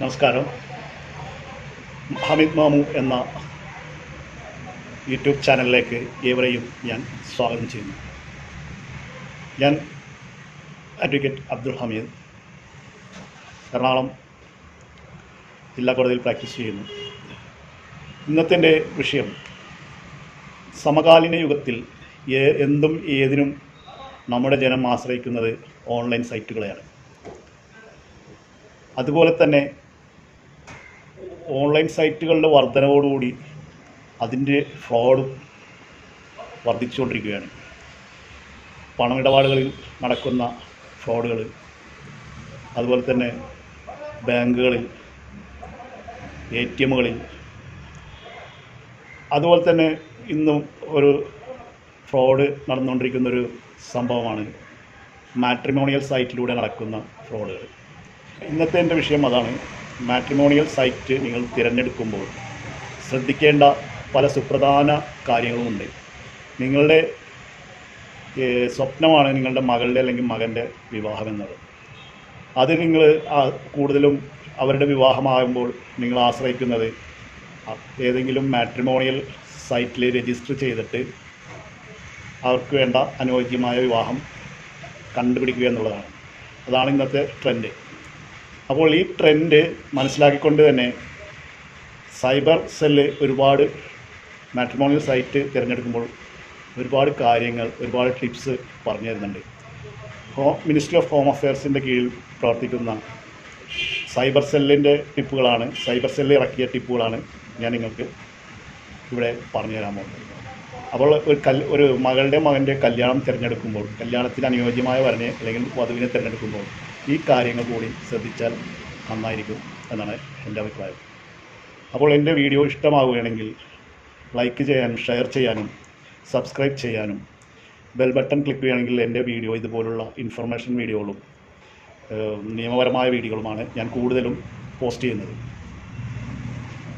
നമസ്കാരം. ഹമീദ് മാമു എന്ന യൂട്യൂബ് ചാനലിലേക്ക് ഏവരെയും ഞാൻ സ്വാഗതം ചെയ്യുന്നു. ഞാൻ അഡ്വക്കേറ്റ് അബ്ദുൽ ഹമീദ്, എറണാകുളം ജില്ലാ കോടതിയിൽ പ്രാക്ടീസ് ചെയ്യുന്നു. ഇന്നത്തെ എൻ്റെ വിഷയം സമകാലീന യുഗത്തിൽ എന്തും ഏതിനും നമ്മുടെ ജനം ആശ്രയിക്കുന്നത് ഓൺലൈൻ സൈറ്റുകളെയാണ്. അതുപോലെ തന്നെ ഓൺലൈൻ സൈറ്റുകളുടെ വർധനവോടുകൂടി അതിൻ്റെ ഫ്രോഡും വർദ്ധിച്ചുകൊണ്ടിരിക്കുകയാണ്. പണമിടപാടുകളിൽ നടക്കുന്ന ഫ്രോഡുകൾ, അതുപോലെ തന്നെ ബാങ്കുകളിൽ, ATMകളിൽ, അതുപോലെ തന്നെ ഇന്നും ഒരു ഫ്രോഡ് നടന്നുകൊണ്ടിരിക്കുന്നൊരു സംഭവമാണ് മാട്രിമോണിയൽ സൈറ്റിലൂടെ നടക്കുന്ന ഫ്രോഡുകൾ. ഇന്നത്തെ എൻ്റെ വിഷയം അതാണ്. മാട്രിമോണിയൽ സൈറ്റ് നിങ്ങൾ തിരഞ്ഞെടുക്കുമ്പോൾ ശ്രദ്ധിക്കേണ്ട പല സുപ്രധാന കാര്യങ്ങളുമുണ്ട്. നിങ്ങളുടെ സ്വപ്നമാണ് നിങ്ങളുടെ മകളുടെ അല്ലെങ്കിൽ മകൻ്റെ വിവാഹം എന്നത്. അത് നിങ്ങൾ കൂടുതലും അവരുടെ വിവാഹമാകുമ്പോൾ നിങ്ങൾ ആശ്രയിക്കുന്നത് ഏതെങ്കിലും മാട്രിമോണിയൽ സൈറ്റിൽ രജിസ്റ്റർ ചെയ്തിട്ട് അവർക്ക് വേണ്ട അനുയോജ്യമായ വിവാഹം കണ്ടുപിടിക്കുക എന്നുള്ളതാണ്. അതാണ് ഇന്നത്തെ ട്രെൻഡ്. അപ്പോൾ ഈ ട്രെൻഡ് മനസ്സിലാക്കിക്കൊണ്ട് തന്നെ സൈബർ സെല്ല് ഒരുപാട് മാട്രിമോണിയൽ സൈറ്റ് തിരഞ്ഞെടുക്കുമ്പോൾ ഒരുപാട് കാര്യങ്ങൾ, ഒരുപാട് ടിപ്സ് പറഞ്ഞു തരുന്നുണ്ട്. മിനിസ്ട്രി ഓഫ് ഹോം അഫെയർസിൻ്റെ കീഴിൽ പ്രവർത്തിക്കുന്ന സൈബർ സെല്ലിൻ്റെ ടിപ്പുകളാണ്, സൈബർ സെല്ല് ഇറക്കിയ ടിപ്പുകളാണ് ഞാൻ നിങ്ങൾക്ക് ഇവിടെ പറഞ്ഞു തരാൻ പോകുന്നത്. അപ്പോൾ ഒരു മകളുടെ മകൻ്റെ കല്യാണം തിരഞ്ഞെടുക്കുമ്പോൾ, കല്യാണത്തിന് അനുയോജ്യമായ വരനെ അല്ലെങ്കിൽ വധുവിനെ തിരഞ്ഞെടുക്കുമ്പോൾ ഈ കാര്യങ്ങൾ കൂടി ശ്രദ്ധിച്ചാൽ നന്നായിരിക്കും എന്നാണ് എൻ്റെ അഭിപ്രായം. അപ്പോൾ എൻ്റെ വീഡിയോ ഇഷ്ടമാവുകയാണെങ്കിൽ ലൈക്ക് ചെയ്യാനും ഷെയർ ചെയ്യാനും സബ്സ്ക്രൈബ് ചെയ്യാനും ബെൽ ബട്ടൺ ക്ലിക്ക് ചെയ്യുകയാണെങ്കിൽ എൻ്റെ വീഡിയോ ഇതുപോലുള്ള ഇൻഫർമേഷൻ വീഡിയോകളും നിയമപരമായ വീഡിയോകളുമാണ് ഞാൻ കൂടുതലും പോസ്റ്റ് ചെയ്യുന്നത്.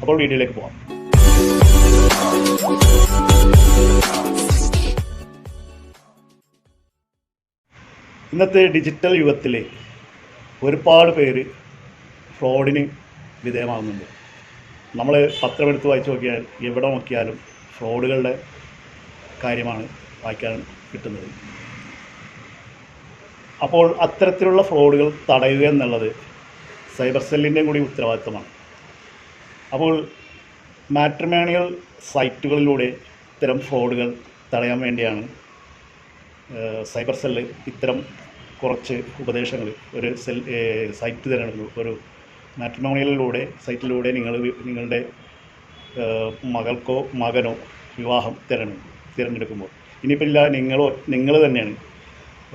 അപ്പോൾ വീഡിയോയിലേക്ക് പോകാം. ഇന്നത്തെ ഡിജിറ്റൽ യുഗത്തിൽ ഒരുപാട് പേര് ഫ്രോഡിന് വിധേയമാകുന്നുണ്ട്. നമ്മൾ പത്രമെടുത്ത് വായിച്ച് നോക്കിയാൽ എവിടെ നോക്കിയാലും ഫ്രോഡുകളുടെ കാര്യമാണ് വായിക്കാൻ കിട്ടുന്നത്. അപ്പോൾ അത്തരത്തിലുള്ള ഫ്രോഡുകൾ തടയുക എന്നുള്ളത് സൈബർ സെല്ലിൻ്റെയും കൂടി ഉത്തരവാദിത്തമാണ്. അപ്പോൾ മാട്രിമോണിയൽ സൈറ്റുകളിലൂടെ ഇത്തരം ഫ്രോഡുകൾ തടയാൻ വേണ്ടിയാണ് സൈബർ സെല്ല് ഇത്തരം കുറച്ച് ഉപദേശങ്ങൾ ഒരു സൈറ്റ് തിരഞ്ഞെടുക്കുന്നു. ഒരു മാട്രിമോണിയലിലൂടെ സൈറ്റിലൂടെ നിങ്ങളുടെ മകൾക്കോ മകനോ വിവാഹം തിരഞ്ഞെടുക്കുമ്പോൾ ഇനിയിപ്പോൾ ഇല്ല, നിങ്ങൾ തന്നെയാണ്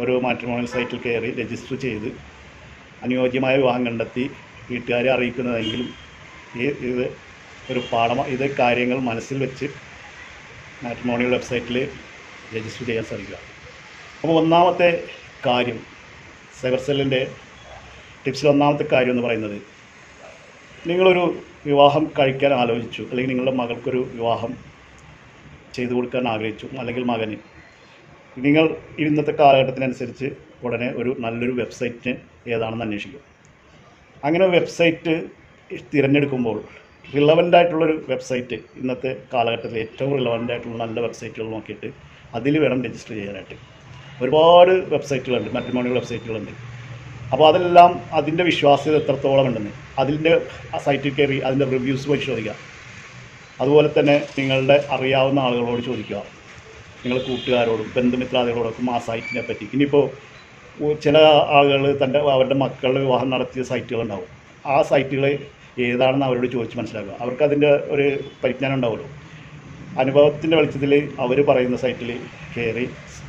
ഒരു മാട്രിമോണിയൽ സൈറ്റിൽ കയറി രജിസ്റ്റർ ചെയ്ത് അനുയോജ്യമായ വിവാഹം കണ്ടെത്തി വീട്ടുകാരെ അറിയിക്കുന്നതെങ്കിലും ഇത് ഒരു ഇത് കാര്യങ്ങൾ മനസ്സിൽ വെച്ച് മാട്രിമോണിയൽ വെബ്സൈറ്റിൽ രജിസ്റ്റർ ചെയ്യാൻ സാധിക്കുക. അപ്പോൾ ഒന്നാമത്തെ കാര്യം, സൈബർ സെല്ലിൻ്റെ ടിപ്സിൽ ഒന്നാമത്തെ കാര്യം എന്ന് പറയുന്നത്, നിങ്ങളൊരു വിവാഹം കഴിക്കാൻ ആലോചിച്ചു, അല്ലെങ്കിൽ നിങ്ങളുടെ മകൾക്കൊരു വിവാഹം ചെയ്തു കൊടുക്കാൻ ആഗ്രഹിച്ചു, അല്ലെങ്കിൽ മകന്, നിങ്ങൾ ഇന്നത്തെ കാലഘട്ടത്തിനനുസരിച്ച് ഉടനെ ഒരു നല്ലൊരു വെബ്സൈറ്റ് ഏതാണെന്ന് അന്വേഷിക്കും. അങ്ങനെ വെബ്സൈറ്റ് തിരഞ്ഞെടുക്കുമ്പോൾ റിലവൻ്റായിട്ടുള്ളൊരു വെബ്സൈറ്റ്, ഇന്നത്തെ കാലഘട്ടത്തിൽ ഏറ്റവും റിലവൻ്റായിട്ടുള്ള നല്ല വെബ്സൈറ്റുകൾ നോക്കിയിട്ട് അതിൽ വേണം രജിസ്റ്റർ ചെയ്യാനായിട്ട്. ഒരുപാട് വെബ്സൈറ്റുകളുണ്ട്, മാട്രിമോണിയൽ വെബ്സൈറ്റുകളുണ്ട്. അപ്പോൾ അതെല്ലാം അതിൻ്റെ വിശ്വാസ്യത എത്രത്തോളം ഉണ്ടെന്ന് അതിൻ്റെ സൈറ്റിൽ കയറി അതിൻ്റെ റിവ്യൂസ് പരിശോധിക്കുക. അതുപോലെ തന്നെ നിങ്ങളുടെ അറിയാവുന്ന ആളുകളോട് ചോദിക്കുക, നിങ്ങളുടെ കൂട്ടുകാരോടും ബന്ധുമിത്രാദികളോടൊപ്പം ആ സൈറ്റിനെ പറ്റി. ഇനിയിപ്പോൾ ചില ആളുകൾ അവരുടെ മക്കളുടെ വിവാഹം നടത്തിയ സൈറ്റുകളുണ്ടാവും. ആ സൈറ്റുകൾ ഏതാണെന്ന് അവരോട് ചോദിച്ച് മനസ്സിലാക്കുക. അവർക്ക് അതിൻ്റെ ഒരു പരിജ്ഞാനം ഉണ്ടാവുമല്ലോ. അനുഭവത്തിൻ്റെ വെളിച്ചത്തിൽ അവർ പറയുന്ന സൈറ്റിൽ കയറി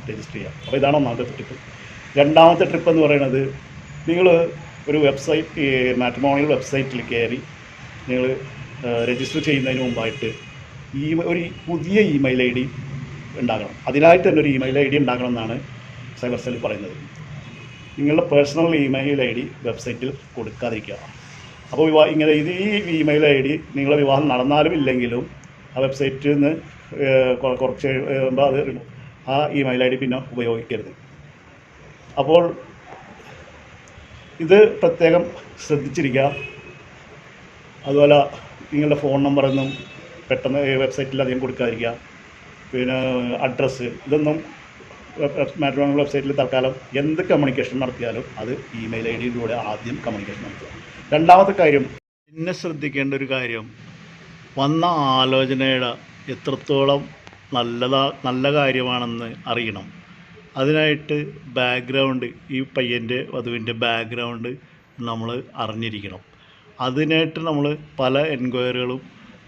രജിസ്റ്റർ ചെയ്യാം. അപ്പോൾ ഇതാണ് ഒന്നാമത്തെ ട്രിപ്പ്. രണ്ടാമത്തെ ട്രിപ്പ് എന്ന് പറയുന്നത്, നിങ്ങൾ ഒരു വെബ്സൈറ്റ്, മാട്രിമോണിയൽ വെബ്സൈറ്റിൽ കയറി നിങ്ങൾ രജിസ്റ്റർ ചെയ്യുന്നതിന് മുമ്പായിട്ട് ഒരു പുതിയ ഇമെയിൽ ID ഉണ്ടാകണം. അതിനായിട്ട് തന്നെ ഒരു ഇമെയിൽ ID ഉണ്ടാകണം എന്നാണ് സൈബർ സെൽ പറയുന്നത്. നിങ്ങളുടെ പേഴ്സണൽ ഇമെയിൽ ID വെബ്സൈറ്റിൽ കൊടുക്കാതിരിക്കുക. അപ്പോൾ ഇങ്ങനെ ഈ ഇമെയിൽ ID നിങ്ങളുടെ വിവാഹം നടന്നാലും ഇല്ലെങ്കിലും ആ വെബ്സൈറ്റിൽ നിന്ന് കുറച്ച് കഴിയുമ്പോൾ അത് ആ ഇമെയിൽ ID പിന്നെ ഉപയോഗിക്കരുത്. അപ്പോൾ ഇത് പ്രത്യേകം ശ്രദ്ധിച്ചിരിക്കുക. അതുപോലെ നിങ്ങളുടെ ഫോൺ നമ്പറൊന്നും പെട്ടെന്ന് വെബ്സൈറ്റിൽ അധികം കൊടുക്കാതിരിക്കുക. പിന്നെ അഡ്രസ്സ് ഇതൊന്നും മാട്രിമോണിയൽ വെബ്സൈറ്റിൽ തൽക്കാലം എന്ത് കമ്മ്യൂണിക്കേഷൻ നടത്തിയാലും അത് ഇമെയിൽ ഐ ഡിയിലൂടെ ആദ്യം കമ്മ്യൂണിക്കേഷൻ നടത്തുക. രണ്ടാമത്തെ കാര്യം, പിന്നെ ശ്രദ്ധിക്കേണ്ട ഒരു കാര്യം, വന്ന ആലോചനയുടെ എത്രത്തോളം നല്ല കാര്യമാണെന്ന് അറിയണം. അതിനായിട്ട് ബാക്ക്ഗ്രൗണ്ട്, ഈ പയ്യൻ്റെ വധുവിൻ്റെ ബാക്ക്ഗ്രൗണ്ട് നമ്മൾ അറിഞ്ഞിരിക്കണം. അതിനായിട്ട് നമ്മൾ പല എൻക്വയറികളും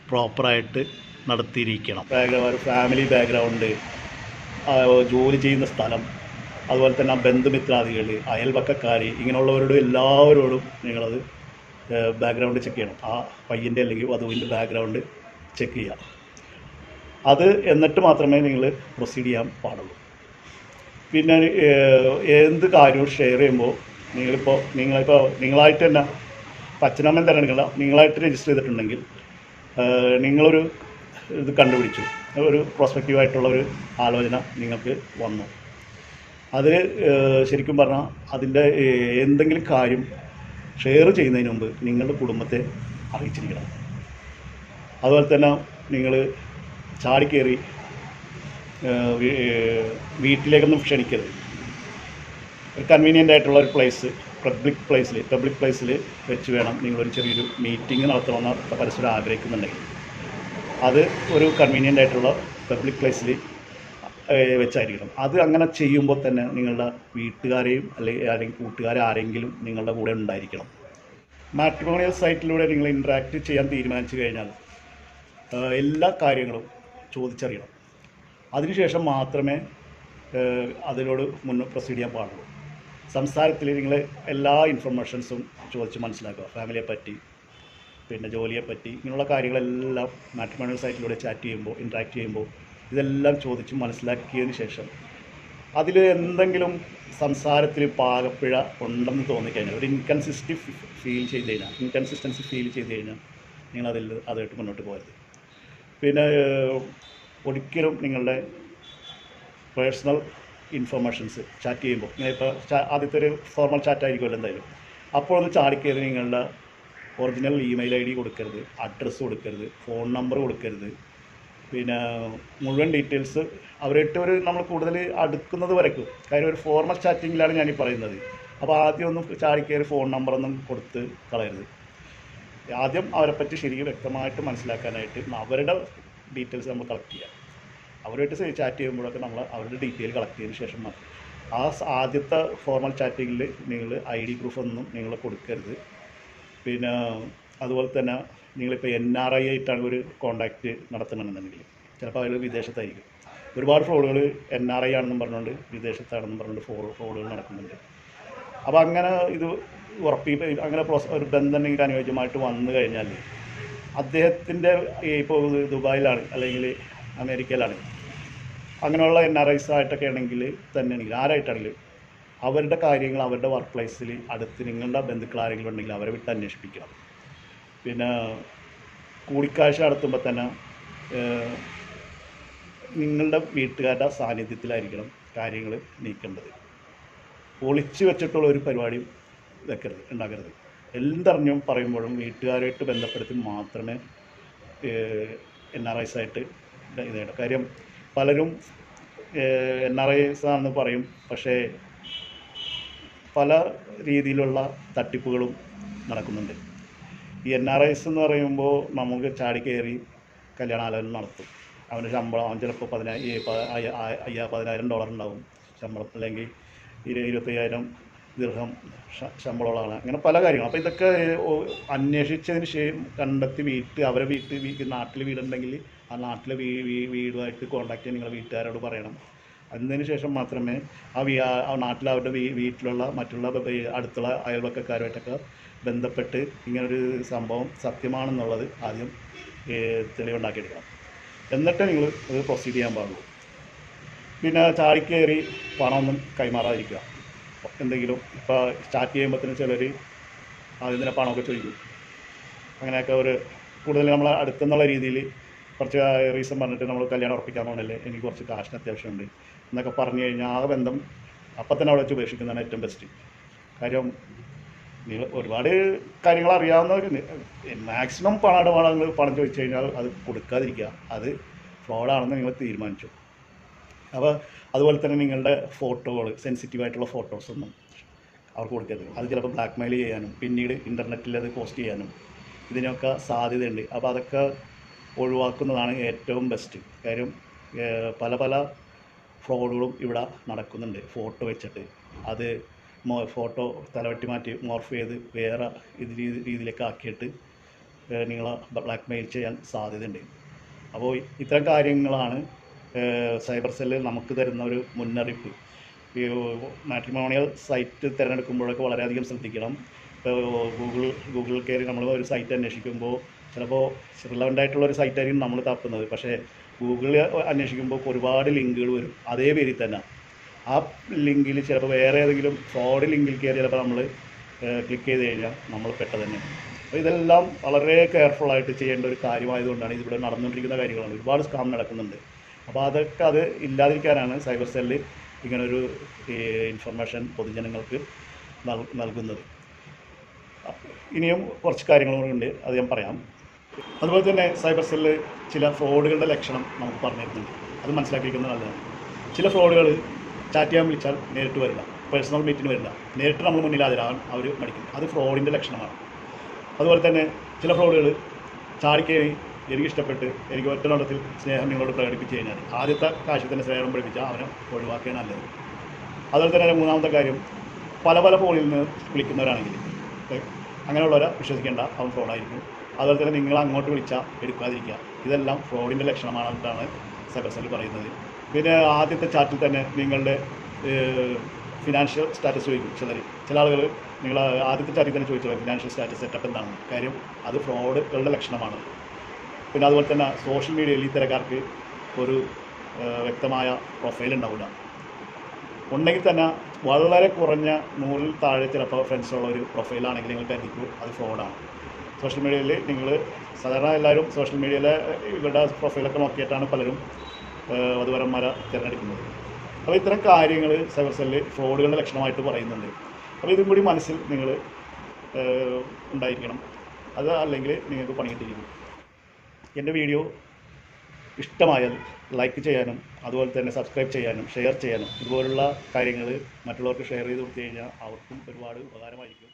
പ്രോപ്പറായിട്ട് നടത്തിയിരിക്കണം. ഫാമിലി ബാക്ക്ഗ്രൗണ്ട്, ജോലി ചെയ്യുന്ന സ്ഥലം, അതുപോലെ തന്നെ ബന്ധുമിത്രാദികൾ, അയൽവക്കക്കാർ, ഇങ്ങനെയുള്ളവരോടും എല്ലാവരോടും നിങ്ങളത് ബാക്ക്ഗ്രൗണ്ട് ചെക്ക് ചെയ്യണം. ആ പയ്യൻ്റെ അല്ലെങ്കിൽ വധുവിൻ്റെ ബാക്ക്ഗ്രൗണ്ട് ചെക്ക് ചെയ്യുക. അത് എന്നിട്ട് മാത്രമേ നിങ്ങൾ പ്രൊസീഡ് ചെയ്യാൻ പാടുള്ളൂ. പിന്നെ എന്ത് കാര്യവും ഷെയർ ചെയ്യുമ്പോൾ നിങ്ങളായിട്ട് തന്നെ അച്ഛനമ്മയും തിരഞ്ഞെടുക്കില്ല, നിങ്ങളായിട്ട് രജിസ്റ്റർ ചെയ്തിട്ടുണ്ടെങ്കിൽ നിങ്ങളൊരു ഇത് കണ്ടുപിടിച്ചു, ഒരു പ്രോസ്പെക്റ്റീവായിട്ടുള്ള ഒരു ആലോചന നിങ്ങൾക്ക് വന്നു. അത് ശരിക്കും പറഞ്ഞാൽ അതിൻ്റെ എന്തെങ്കിലും കാര്യം ഷെയർ ചെയ്യുന്നതിന് മുമ്പ് നിങ്ങളുടെ കുടുംബത്തെ അറിയിച്ചിരിക്കണം. അതുപോലെ തന്നെ നിങ്ങൾ ചാടിക്കയറി വീട്ടിലേക്കൊന്നും ക്ഷണിക്കരുത്. ഒരു കൺവീനിയൻ്റ് ആയിട്ടുള്ള ഒരു പ്ലേസ്, പബ്ലിക് പ്ലേസിൽ വെച്ച് വേണം നിങ്ങളൊരു ചെറിയൊരു മീറ്റിംഗ് നടത്തണമെന്ന് പരസ്പരം ആഗ്രഹിക്കുന്നുണ്ടെങ്കിൽ അത് ഒരു കൺവീനിയൻ്റ് ആയിട്ടുള്ള പബ്ലിക് പ്ലേസിൽ വെച്ചായിരിക്കണം. അത് അങ്ങനെ ചെയ്യുമ്പോൾ തന്നെ നിങ്ങളുടെ വീട്ടുകാരെയും അല്ലെങ്കിൽ കൂട്ടുകാരെ ആരെങ്കിലും നിങ്ങളുടെ കൂടെ ഉണ്ടായിരിക്കണം. മാട്രിമോണിയൽ സൈറ്റിലൂടെ നിങ്ങൾ ഇൻട്രാക്ട് ചെയ്യാൻ തീരുമാനിച്ചു കഴിഞ്ഞാൽ എല്ലാ കാര്യങ്ങളും ചോദിച്ചറിയണം. അതിനുശേഷം മാത്രമേ അതിനോട് പ്രൊസീഡ് ചെയ്യാൻ പാടുള്ളൂ. സംസാരത്തിൽ നിങ്ങൾ എല്ലാ ഇൻഫർമേഷൻസും ചോദിച്ച് മനസ്സിലാക്കുക. ഫാമിലിയെ പറ്റി, പിന്നെ ജോലിയെപ്പറ്റി, ഇങ്ങനെയുള്ള കാര്യങ്ങളെല്ലാം മാട്രിമോണിയൽ സൈറ്റിലൂടെ ഇൻട്രാക്ട് ചെയ്യുമ്പോൾ ഇതെല്ലാം ചോദിച്ച് മനസ്സിലാക്കിയതിന് ശേഷം അതിൽ എന്തെങ്കിലും സംസാരത്തിൽ പാകപ്പിഴ ഉണ്ടെന്ന് തോന്നിക്കഴിഞ്ഞാൽ, ഒരു ഇൻകൺസിസ്റ്റൻസി ഫീൽ ചെയ്ത് കഴിഞ്ഞാൽ നിങ്ങളതിൽ അതായിട്ട് മുന്നോട്ട് പോകരുത്. പിന്നെ ഒരിക്കലും നിങ്ങളുടെ പേഴ്സണൽ ഇൻഫർമേഷൻസ് ചാറ്റ് ചെയ്യുമ്പോൾ, ഇപ്പോൾ ആദ്യത്തെ ഒരു ഫോർമൽ ചാറ്റായിരിക്കുമല്ലോ എന്തായാലും, അപ്പോഴൊന്ന് ചാടിക്കയറി നിങ്ങളുടെ ഒറിജിനൽ ഇമെയിൽ ഐ ഡി കൊടുക്കരുത്, അഡ്രസ്സ് കൊടുക്കരുത്, ഫോൺ നമ്പർ കൊടുക്കരുത്. പിന്നെ മുഴുവൻ ഡീറ്റെയിൽസ് അവരായിട്ട് നമ്മൾ കൂടുതൽ അടുക്കുന്നത് വരയ്ക്കും. കാര്യം ഒരു ഫോർമൽ ചാറ്റിങ്ങിലാണ് ഞാനീ പറയുന്നത്. അപ്പോൾ ആദ്യം ഒന്നും ചാടിക്കയറി ഫോൺ നമ്പറൊന്നും കൊടുത്ത് കളയരുത്. ആദ്യം അവരെപ്പറ്റി ശരിക്കും വ്യക്തമായിട്ട് മനസ്സിലാക്കാനായിട്ട് അവരുടെ ഡീറ്റെയിൽസ് നമ്മൾ കളക്ട് ചെയ്യാം. അവരുമായിട്ട് ചാറ്റ് ചെയ്യുമ്പോഴൊക്കെ നമ്മൾ അവരുടെ ഡീറ്റെയിൽ കളക്ട് ചെയ്തതിന് ശേഷം മാത്രം ആദ്യത്തെ ഫോർമൽ ചാറ്റിങ്ങിൽ നിങ്ങൾ ഐ ഡി പ്രൂഫൊന്നും നിങ്ങൾ കൊടുക്കരുത്. പിന്നെ അതുപോലെ തന്നെ നിങ്ങളിപ്പോൾ NRI ആയിട്ടാണ് ഒരു കോൺടാക്റ്റ് നടത്തണമെന്നുണ്ടെങ്കിൽ ചിലപ്പോൾ അയാൾ വിദേശത്തായിരിക്കും. ഒരുപാട് ഫ്രോഡുകൾ NRI ആണെന്നും പറഞ്ഞുകൊണ്ട് വിദേശത്താണെന്നും പറഞ്ഞുകൊണ്ട് ഫ്രോഡുകൾ നടക്കുന്നുണ്ട്. അപ്പോൾ അങ്ങനെ ഇത് അങ്ങനെ ഒരു ബന്ധം നിങ്ങൾക്ക് അനുയോജ്യമായിട്ട് വന്നു കഴിഞ്ഞാൽ അദ്ദേഹത്തിൻ്റെ ഇപ്പോൾ ദുബായിലാണ് അല്ലെങ്കിൽ അമേരിക്കയിലാണ്, അങ്ങനെയുള്ള NRIs ആയിട്ടൊക്കെ ആണെങ്കിൽ തന്നെയാണെങ്കിൽ ആരായിട്ടാണെങ്കിലും അവരുടെ കാര്യങ്ങൾ അവരുടെ വർക്ക് പ്ലേസിൽ അടുത്ത് നിങ്ങളുടെ ബന്ധുക്കൾ ആരെങ്കിലും ഉണ്ടെങ്കിൽ അവരെ വിട്ട് അന്വേഷിപ്പിക്കണം. പിന്നെ കൂടിക്കാഴ്ച നടത്തുമ്പോൾ തന്നെ നിങ്ങളുടെ വീട്ടുകാരുടെ സാന്നിധ്യത്തിലായിരിക്കണം കാര്യങ്ങൾ നീക്കേണ്ടത്. ഒളിച്ചു വെച്ചിട്ടുള്ള ഒരു പരിപാടിയും ഉണ്ടാക്കരുത്. എന്തറിഞ്ഞും പറയുമ്പോഴും വീട്ടുകാരായിട്ട് ബന്ധപ്പെടുത്തി മാത്രമേ NRIs ആയിട്ട് ഇതായിട്ട്. കാര്യം പലരും NRIs ആണെന്ന് പറയും, പക്ഷേ പല രീതിയിലുള്ള തട്ടിപ്പുകളും നടക്കുന്നുണ്ട്. ഈ NRIs എന്ന് പറയുമ്പോൾ നമുക്ക് ചാടിക്കയറി കല്യാണാലോചന നടത്തും. അവൻ്റെ ശമ്പളം അവൻ ചിലപ്പോൾ $10,000 ഉണ്ടാവും ശമ്പളം, അല്ലെങ്കിൽ 25,000 ദിർഹം ശമ്പളമുള്ളതാണ്. അങ്ങനെ പല കാര്യങ്ങളും. അപ്പോൾ ഇതൊക്കെ അന്വേഷിച്ചതിന് ശേഷം കണ്ടെത്തി അവരെ നാട്ടിൽ വീടുണ്ടെങ്കിൽ ആ നാട്ടിലെ വീടുമായിട്ട് കോൺടാക്ട് ചെയ്യാൻ നിങ്ങളുടെ വീട്ടുകാരോട് പറയണം. അതിന് ശേഷം മാത്രമേ ആ നാട്ടിൽ അവരുടെ വീട്ടിലുള്ള മറ്റുള്ള അടുത്തുള്ള അയൽവക്കക്കാരുമായിട്ടൊക്കെ ബന്ധപ്പെട്ട് ഇങ്ങനൊരു സംഭവം സത്യമാണെന്നുള്ളത് ആദ്യം തെളിവുണ്ടാക്കിയെടുക്കണം. എന്നിട്ട് നിങ്ങൾ അത് പ്രൊസീഡ് ചെയ്യാൻ പാടുള്ളൂ. പിന്നെ ചാടിക്കയറി പണമൊന്നും കൈമാറാതിരിക്കുക. എന്തെങ്കിലും ഇപ്പോൾ സ്റ്റാർട്ട് ചെയ്യുമ്പോഴത്തേനും ചിലർ ആദ്യം തന്നെ പണമൊക്കെ ചോദിക്കും. അങ്ങനെയൊക്കെ ഒരു കൂടുതൽ നമ്മൾ അടുത്തെന്നുള്ള രീതിയിൽ കുറച്ച് റീസൺ പറഞ്ഞിട്ട് നമ്മൾ കല്യാണം ഉറപ്പിക്കാൻ പോകണല്ലേ, എനിക്ക് കുറച്ച് കാശിന് അത്യാവശ്യമുണ്ട് എന്നൊക്കെ പറഞ്ഞു കഴിഞ്ഞാൽ ആ ബന്ധം അപ്പം തന്നെ അവിടെ വെച്ച് ഉപേക്ഷിക്കുന്നതാണ് ഏറ്റവും ബെസ്റ്റ്. കാര്യം നിങ്ങൾ ഒരുപാട് കാര്യങ്ങൾ അറിയാവുന്നവർ മാക്സിമം പണമിടപാടുകൾ പണം ചോദിച്ചു കഴിഞ്ഞാൽ അത് കൊടുക്കാതിരിക്കുക. അത് ഫ്രോഡാണെന്ന് നിങ്ങൾ തീരുമാനിച്ചു. അപ്പോൾ അതുപോലെ തന്നെ നിങ്ങളുടെ ഫോട്ടോകൾ, സെൻസിറ്റീവായിട്ടുള്ള ഫോട്ടോസൊന്നും അവർക്ക് കൊടുക്കരുത്. അത് ചിലപ്പോൾ ബ്ലാക്ക് മെയിൽ ചെയ്യാനും പിന്നീട് ഇൻ്റർനെറ്റിൽ അത് പോസ്റ്റ് ചെയ്യാനും ഇതിനൊക്കെ സാധ്യതയുണ്ട്. അപ്പോൾ അതൊക്കെ ഒഴിവാക്കുന്നതാണ് ഏറ്റവും ബെസ്റ്റ് കാര്യം. പല പല ഫ്രോഡുകളും ഇവിടെ നടക്കുന്നുണ്ട്. ഫോട്ടോ വെച്ചിട്ട് അത് ഫോട്ടോ തലവെട്ടി മാറ്റി മോർഫ് ചെയ്ത് വേറെ രീതിയിലേക്ക് ആക്കിയിട്ട് നിങ്ങളെ ബ്ലാക്ക് മെയിൽ ചെയ്യാൻ സാധ്യതയുണ്ട്. അപ്പോൾ ഇത്തരം കാര്യങ്ങളാണ് സൈബർ സെല്ല് നമുക്ക് തരുന്ന ഒരു മുന്നറിയിപ്പ്. ഈ മാട്രിമോണിയൽ സൈറ്റ് തിരഞ്ഞെടുക്കുമ്പോഴൊക്കെ വളരെയധികം ശ്രദ്ധിക്കണം. ഇപ്പോൾ ഗൂഗിൾ കയറി നമ്മൾ ഒരു സൈറ്റ് അന്വേഷിക്കുമ്പോൾ ചിലപ്പോൾ റിലവൻ്റ് ആയിട്ടുള്ള ഒരു സൈറ്റായിരിക്കും നമ്മൾ തപ്പുന്നത്. പക്ഷേ ഗൂഗിളിൽ അന്വേഷിക്കുമ്പോൾ ഒരുപാട് ലിങ്കുകൾ വരും അതേ പേരിൽ തന്നെ. ആ ലിങ്കിൽ ചിലപ്പോൾ വേറെ ഏതെങ്കിലും ഫ്രോഡ് ലിങ്കിൽ കയറി ചിലപ്പോൾ നമ്മൾ ക്ലിക്ക് ചെയ്ത് കഴിഞ്ഞാൽ നമ്മൾ പെട്ടത് തന്നെ. അപ്പോൾ ഇതെല്ലാം വളരെ കെയർഫുള്ളായിട്ട് ചെയ്യേണ്ട ഒരു കാര്യമായതുകൊണ്ടാണ് ഇതിവിടെ നടന്നുകൊണ്ടിരിക്കുന്ന കാര്യങ്ങളാണ്. ഒരുപാട് സ്കാം നടക്കുന്നുണ്ട്. അപ്പോൾ അത് ഇല്ലാതിരിക്കാനാണ് സൈബർ സെല്ല് ഇങ്ങനൊരു ഇൻഫർമേഷൻ പൊതുജനങ്ങൾക്ക് നൽകുന്നത്. ഇനിയും കുറച്ച് കാര്യങ്ങളുണ്ട്, അത് ഞാൻ പറയാം. അതുപോലെ തന്നെ സൈബർ സെല്ല് ചില ഫ്രോഡുകളുടെ ലക്ഷണം നമുക്ക് പറഞ്ഞു തരുന്നുണ്ട്. അത് മനസ്സിലാക്കിയിരിക്കുന്നത് നല്ലതാണ്. ചില ഫ്രോഡുകൾ ചാറ്റ് ചെയ്യാൻ വിളിച്ചാൽ നേരിട്ട് വരില്ല, പേഴ്സണൽ മീറ്റിന് വരില്ല, നേരിട്ട് നമ്മൾ മുന്നിൽ ഹാജരാകാൻ അവർ മടിക്കും. അത് ഫ്രോഡിൻ്റെ ലക്ഷണമാണ്. അതുപോലെ തന്നെ ചില ഫ്രോഡുകൾ ചാടിക്കയറി എനിക്കിഷ്ടപ്പെട്ട് എനിക്ക് ഒറ്റ നോട്ടത്തിൽ സ്നേഹം നിങ്ങളോട് പ്രകടിപ്പിച്ച് കഴിഞ്ഞാൽ ആദ്യത്തെ കാശിൽ തന്നെ സ്നേഹം പ്രകടിപ്പിച്ചാൽ അവനെ ഒഴിവാക്കുകയാണ് നല്ലത്. അതുപോലെ തന്നെ മൂന്നാമത്തെ കാര്യം, പല പല ഫോണിൽ നിന്ന് വിളിക്കുന്നവരാണെങ്കിൽ അങ്ങനെയുള്ളവരെ വിശ്വസിക്കേണ്ട, അവൻ ഫ്രോഡായിരിക്കും. അതുപോലെ തന്നെ നിങ്ങൾ അങ്ങോട്ട് വിളിച്ചാൽ എടുക്കാതിരിക്കുക. ഇതെല്ലാം ഫ്രോഡിൻ്റെ ലക്ഷണമാണെന്നാണ് സൈബർ സെല്ല് പറയുന്നത്. പിന്നെ ആദ്യത്തെ ചാറ്റിൽ തന്നെ നിങ്ങളുടെ ഫിനാൻഷ്യൽ സ്റ്റാറ്റസ് ചോദിക്കും. ചില ആളുകൾ നിങ്ങൾ ആദ്യത്തെ ചാറ്റിൽ തന്നെ ചോദിച്ചോളൂ ഫിനാൻഷ്യൽ സ്റ്റാറ്റസ് സെറ്റപ്പ് എന്താണ്. കാര്യം അത് ഫ്രോഡുകളുടെ ലക്ഷണമാണ്. പിന്നെ അതുപോലെ തന്നെ സോഷ്യൽ മീഡിയയിൽ ഇത്തരക്കാർക്ക് ഒരു വ്യക്തമായ പ്രൊഫൈൽ ഉണ്ടാവില്ല. ഉണ്ടെങ്കിൽ തന്നെ വളരെ കുറഞ്ഞ 100-ൽ താഴെ ചിലപ്പോൾ ഫ്രണ്ട്സുള്ള ഒരു പ്രൊഫൈലാണെങ്കിൽ നിങ്ങൾ കരുതിക്കൂ അത് ഫ്രോഡാണ്. സോഷ്യൽ മീഡിയയിൽ നിങ്ങൾ സാധാരണ എല്ലാവരും സോഷ്യൽ മീഡിയയിലെ ഇവരുടെ പ്രൊഫൈലൊക്കെ നോക്കിയിട്ടാണ് പലരും വധുവരന്മാരെ തിരഞ്ഞെടുക്കുന്നത്. അപ്പോൾ ഇത്തരം കാര്യങ്ങൾ സൈബർ സെല്ല് ഫ്രോഡുകളുടെ ലക്ഷണമായിട്ട് പറയുന്നുണ്ട്. അപ്പോൾ ഇതും കൂടി മനസ്സിൽ നിങ്ങൾ ഉണ്ടായിരിക്കണം. അത് അല്ലെങ്കിൽ നിങ്ങൾക്ക് പണി കിട്ടിയിരിക്കും. എൻ്റെ വീഡിയോ ഇഷ്ടമായാൽ ലൈക്ക് ചെയ്യാനും അതുപോലെ തന്നെ സബ്സ്ക്രൈബ് ചെയ്യാനും ഷെയർ ചെയ്യാനും ഇതുപോലുള്ള കാര്യങ്ങൾ മറ്റുള്ളവർക്ക് ഷെയർ ചെയ്ത് കൊടുത്തു കഴിഞ്ഞാൽ അവർക്കും ഒരുപാട് ഉപകാരമായിരിക്കും.